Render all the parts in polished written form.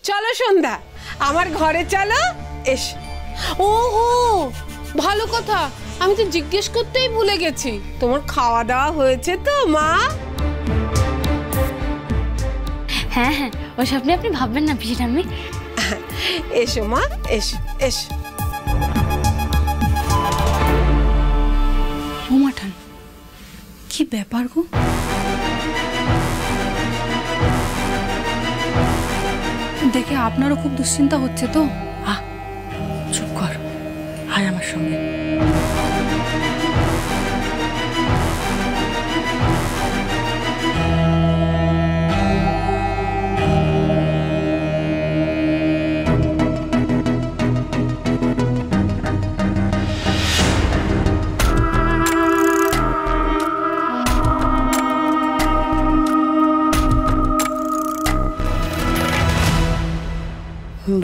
চলো সন্ধ্যা, আমার ঘরে চলো। এস। ওহো, ভালো কথা, আমি তো জিজ্ঞেস করতেই ভুলে গেছি, তোমার খাওয়া দাওয়া হয়েছে তো মা? হ্যাঁ হ্যাঁ, ওসব আপনি ভাববেন না পিসি ঠাম্মি। এসো মা, এসো এসো। ও মাঠান, কি ব্যাপার গো? দেখে আপনারও খুব দুশ্চিন্তা হচ্ছে তো? চুপ কর, আয় আমার সঙ্গে।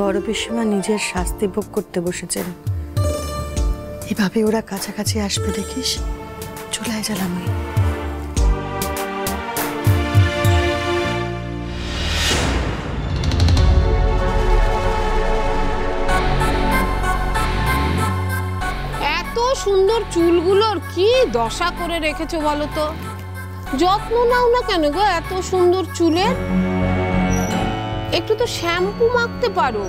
বড় পিসিমা নিজের শাস্তি ভোগ করতে বসেছেন, এভাবে ওরা কাছাকাছি আসবে দেখিস, চলে আয় জালামাই। এত সুন্দর চুলগুলোর কি দশা করে রেখেছো বলো তো? যত্ন নাও না কেন গো এত সুন্দর চুলের? একটু তো শ্যাম্পু মাখতে পারো।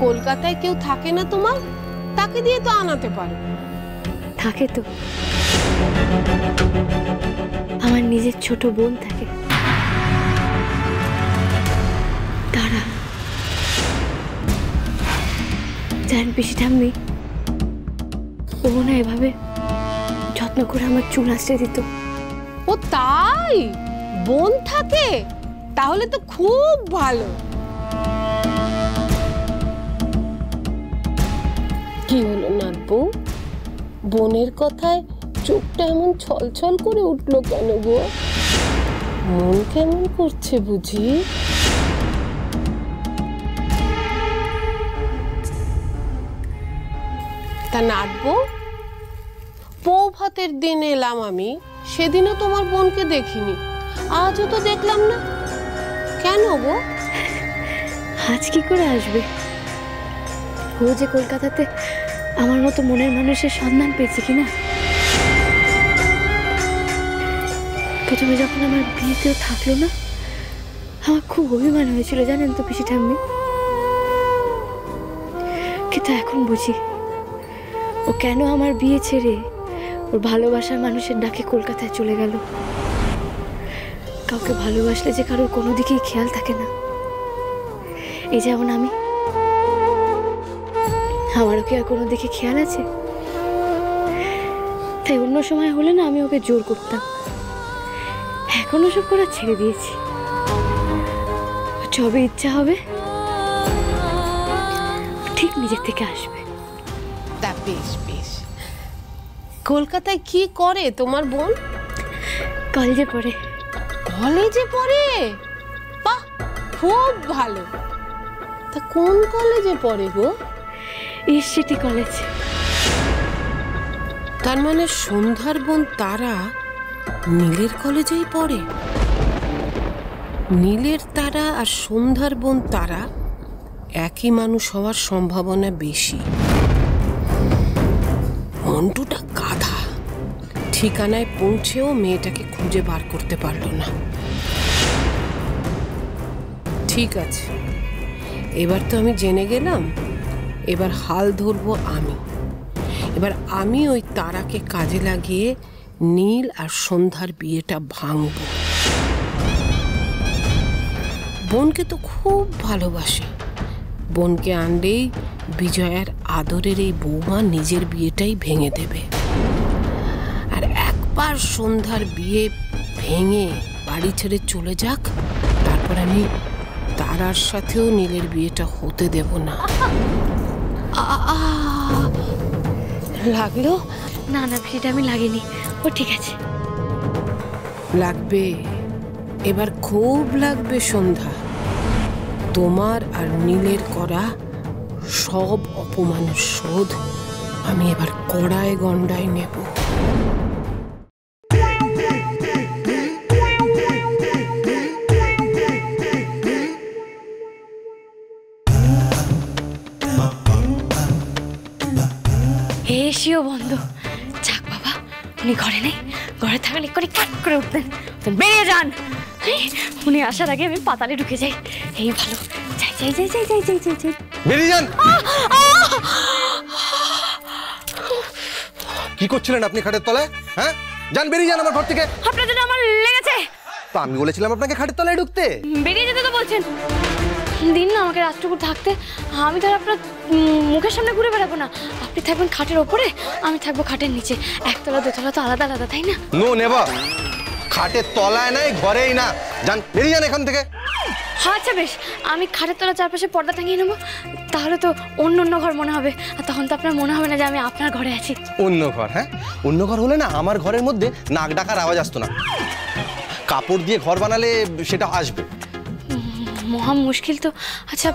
কলকাতায় কেউ থাকে না তোমার? তাকে দিয়ে তো আনাতে পারো। থাকে তো, আমার নিজের ছোট বোন থাকে। তারা জান পিসি ঠাম্মি, ও না এভাবে যত্ন করে আমার চুল আঁচড়ে দিত। ও তাই? বোন থাকে? তাহলে তো খুব ভালো। কি হলো নাতবু, বোনের কথায় চোখটা এমন ছলছল করে উঠলো কেন গো? মন কেমন করছে বুঝি? তা নাতবু, পৌ ভাতের দিন এলাম আমি, সেদিনও তোমার বোনকে দেখিনি, আজও তো দেখলাম না, কেন গো? আজ কি করে আসবে? ও যে কলকাতাতে আমার মতো মনের মানুষের সন্ধান পেয়েছে কিনা। প্রথমে যখন আমার বিয়েতেও থাকলো না, আমার খুব অভিমান হয়েছিল জানেন তো পিসি ঠাম্মি। কিন্তু এখন বুঝি ও কেন আমার বিয়ে ছেড়ে ওর ভালোবাসার মানুষের ডাকে কলকাতায় চলে গেল। কাউকে ভালোবাসলে যে কারোর কোনো দিকেই খেয়াল থাকে না। এই যেমন আমারও কি আর কোনো দিকে খেয়াল আছে? তাই অন্য সময় হলে না আমি ওকে জোর করতাম, এখন ওসব করা ছেড়ে দিয়েছি। যবে ইচ্ছা হবে ঠিক নিজের থেকে আসবে। তা বেশ বেশ। কলকাতায় কি করে তোমার বোন? কলেজে পড়ে। কলেজে পড়ে? বাহ, খুব ভালো। তা কোন কলেজে পড়ে গো? ইসিটি কলেজ। তার মানে সন্ধ্যার বোন তারা নীলের কলেজেই পড়ে? নীলের তারা আর সন্ধ্যার বোন তারা একই মানুষ হওয়ার সম্ভাবনা বেশি। মন্টুটা গাধা, ঠিকানায় পৌঁছেও মেয়েটাকে খুঁজে বার করতে পারল না। ঠিক আছে, এবার তো আমি জেনে গেলাম, এবার হাল ধরবো আমি। এবার আমি ওই তারাকে কাজে লাগিয়ে নীল আর সন্ধ্যার বিয়েটা ভাঙব। বোনকে তো খুব ভালোবাসে, বোনকে আনলেই বিজয়ার আদরের এই বৌমা নিজের বিয়েটাই ভেঙে দেবে। আর একবার সন্ধ্যার বিয়ে ভেঙে বাড়ি ছেড়ে চলে যাক, তারপর আমি তারার সাথেও নীলের বিয়েটা হতে দেব না। লাগলো? না না, সেটা আমি লাগেনি, ও ঠিক আছে। লাগবে, এবার খুব লাগবে সন্ধ্যা। তোমার আর নীলের করা সব অপমানের শোধ আমি এবার কড়ায় গন্ডায় নেব। এসিও বন্ধ। যাক বাবা, উনি ঘরে নেই। ঘরে থাকলে করে কাট করে উঠতেন, বেরিয়ে যান। উনি আসার আগে আমি পাতালে ঢুকে যাই, এই ভালো। যাই যাই যাই যাই যাই যাই যাই যাই, বেরিয়ে যান। কি করছিলেন আপনি খাটের তলায়? হ্যাঁ, যান, বেরিয়ে যান আমার ঘর থেকে। আপনার জন্য আমার লেগেছে। তো আমি বলেছিলাম আপনাকে খাটের তলায় ঢুকতে। বেরিয়ে যেতে তো বলছেন। দিন না আমাকে রাতটুকু থাকতে। আমি তো আর আপনার মুখের সামনে ঘুরে বেড়াবো না। আপনি থাকবেন খাটের ওপরে, আমি থাকবো খাটের নিচে। একতলা দোতলা তো আলাদা আলাদা, তাই না? No never. খাটের তলায় নাই, ঘরেই না। যান, বেরিয়ে যান এখান থেকে। আচ্ছা বেশ, আমি খাটের তলার চারপাশে পর্দা টাঙিয়ে নেবো। তাহলে তো অন্য অন্য ঘর মনে হবে, আর তখন তো আপনার মনে হবে না যে আমি আপনার ঘরে আছি। অন্য ঘর? হ্যাঁ, অন্য ঘর হলে না আমার ঘরের মধ্যে নাক ডাকার আওয়াজ আসতো না। কাপড় দিয়ে ঘর বানালে সেটা আসবে। মহা মুশকিল তো। আচ্ছা,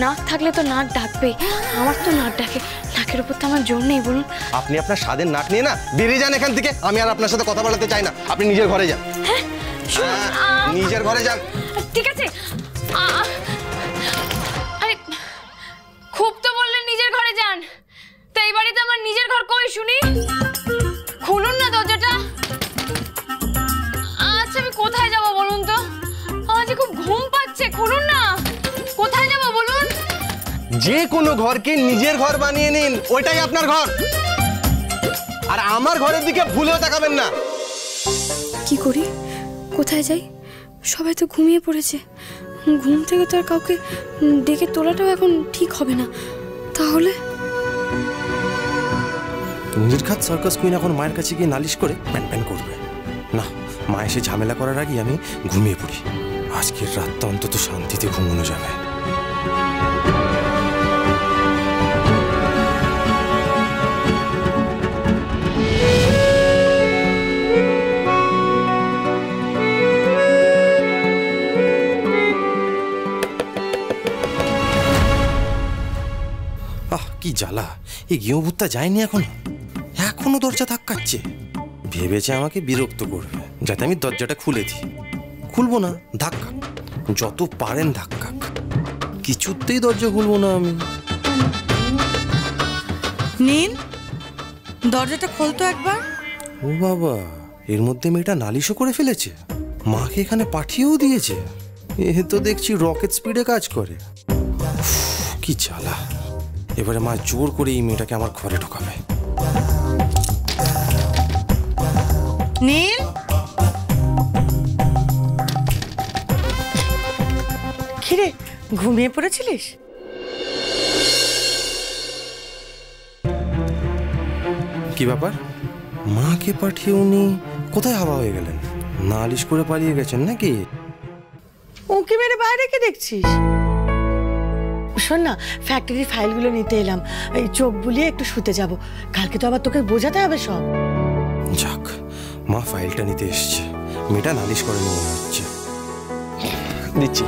নাক থাকলে তো নাক ডাকবেই। আমার তো নাক ডাকে, নাকের উপর তো আমার জোর নেই। বলুন, আপনি আপনার স্বাদের নাক নিয়ে না বেরিয়ে যান এখান থেকে। আমি আর আপনার সাথে কথা বলাতে চাই না। আপনি নিজের ঘরে যান। হ্যাঁ, নিজের ঘরে যান। ঠিক আছে। আরে খুব তো বললেন নিজের ঘরে যান, তো এই বাড়িতে আমার নিজের ঘর কই শুনি? খুলুন না দরজাটা। আচ্ছা, আমি কোথায় যাব বলুন তো? আমার যে খুব ঘুম পাচ্ছে। খুলুন না। কোথায় যাব বলুন? যে কোনো ঘরকে নিজের ঘর বানিয়ে নিন, ওইটাই আপনার ঘর। আর আমার ঘরের দিকে ভুলেও তাকাবেন না। কি করি, কোথায় যাই? সবাই তো ঘুমিয়ে পড়েছে। ঘুম থেকে তো আর কাউকে ডেকে তোলাটাও এখন ঠিক হবে না। তাহলে নির্ঘাত সার্কাস কুইন এখন মায়ের কাছে গিয়ে নালিশ করে প্যান প্যান করবে। না, মা এসে ঝামেলা করার আগে আমি ঘুমিয়ে পড়ি। আজকের রাতটা অন্তত শান্তিতে ঘুমানো যাবে। কি জ্বালা! এই গেঁয়ো ভূতটা যায়নি এখনো দরজা ধাক্কাচ্ছে। ভেবেছে আমাকে বিরক্ত করবে, যাতে আমি দরজাটা খুলে দিই। খুলবো না, ধাক্কা যত পারেন ধাক্কা। কিছুতেই দরজা খুলবো না আমি। নীল, দরজাটা খোলতো একবার। ও বাবা, এর মধ্যে মেয়েটা নালিশও করে ফেলেছে। মাকে এখানে পাঠিয়েও দিয়েছে। এ তো দেখছি রকেট স্পিডে কাজ করে। কি জ্বালা! এবারে মা জোর করে এই মেয়েটাকে আমার ঘরে ঢোকাবে। নীল, কিরে ঘুমিয়ে পড়েছিলিস? কি ব্যাপার? মাকে পাঠিয়ে উনি কোথায় হাওয়া হয়ে গেলেন? নালিশ করে পালিয়ে গেছেন নাকি? উঁকি মেরে বাইরে কি দেখছিস? শোন না, ফ্যাক্টরির ফাইলগুলো নিতে এলাম। এই চোখ বুলিয়ে একটু শুতে যাব। কালকে তো আবার তোকে বোঝাতে হবে সব। যাক, মা ফাইলটা নিতে এসছে। মেয়েটা নালিশ করেনি মনে হচ্ছে। দিচ্ছি।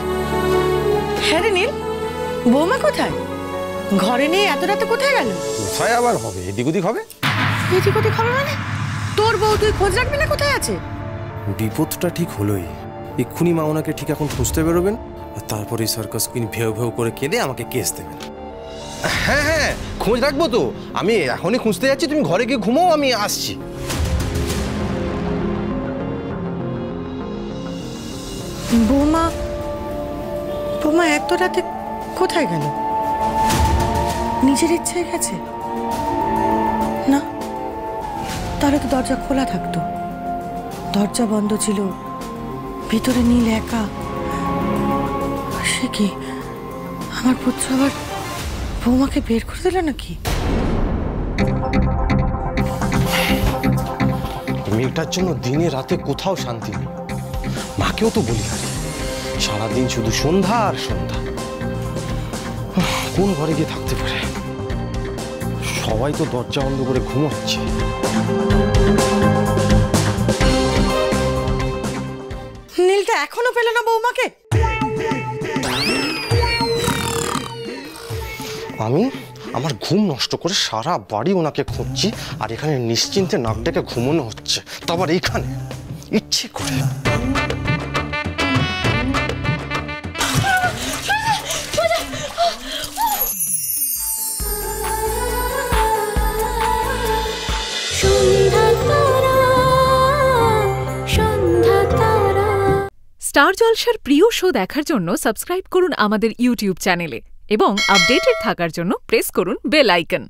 হ্যাঁ রে নীল, বৌমা কোথায়? ঘরে নেই, এত রাতে কোথায় গেল? কোথায় আবার হবে? এদিক ওদিক হবে। এদিক ওদিক হবে মানে? তোর বউ তুই খোঁজ রাখবি না কোথায় আছে? বিপদটা ঠিক হলোই। এক্ষুনি মা ওনাকে ঠিক এখন খুঁজতে বেরোবেন, আর তারপরে সার্কাস কুইন ভেউ ভেউ করে কেঁদে আমাকে কেস দেবেন। হ্যাঁ হ্যাঁ, খোঁজ রাখবো তো। আমি এখনই খুঁজতে যাচ্ছি, তুমি ঘরে গিয়ে ঘুমাও, আমি আসছি। বৌমা বৌমা এত রাতে কোথায় গেল? নিজের ইচ্ছায় গেছে না? তাহলে তো দরজা খোলা থাকতো। দরজা বন্ধ ছিল, ভিতরে নীল একা। সে কি, আমার পুত্র আবার বৌমাকে বের করে দিল নাকি? মেয়েটার জন্য দিনে রাতে কোথাও শান্তি নেই। মাকেও তো বলি, সারাদিন শুধু সন্ধ্যা আর সন্ধ্যা। কোন ঘরে গিয়ে থাকতে পারে? সবাই তো দরজা বন্ধ করে ঘুমাচ্ছে। নীলটা এখনো পেল না বৌমাকে? আমি আমার ঘুম নষ্ট করে সারা বাড়ি ওনাকে খুঁজছি, আর এখানে নিশ্চিন্তে নাক ডেকে ঘুমানো হচ্ছে, তারপর এইখানে ইচ্ছে করে। স্টার জলসার প্রিয় শো দেখার জন্য সাবস্ক্রাইব করুন আমাদের ইউটিউব চ্যানেলে এবং আপডেটেড থাকার জন্য প্রেস করুন বেল আইকন।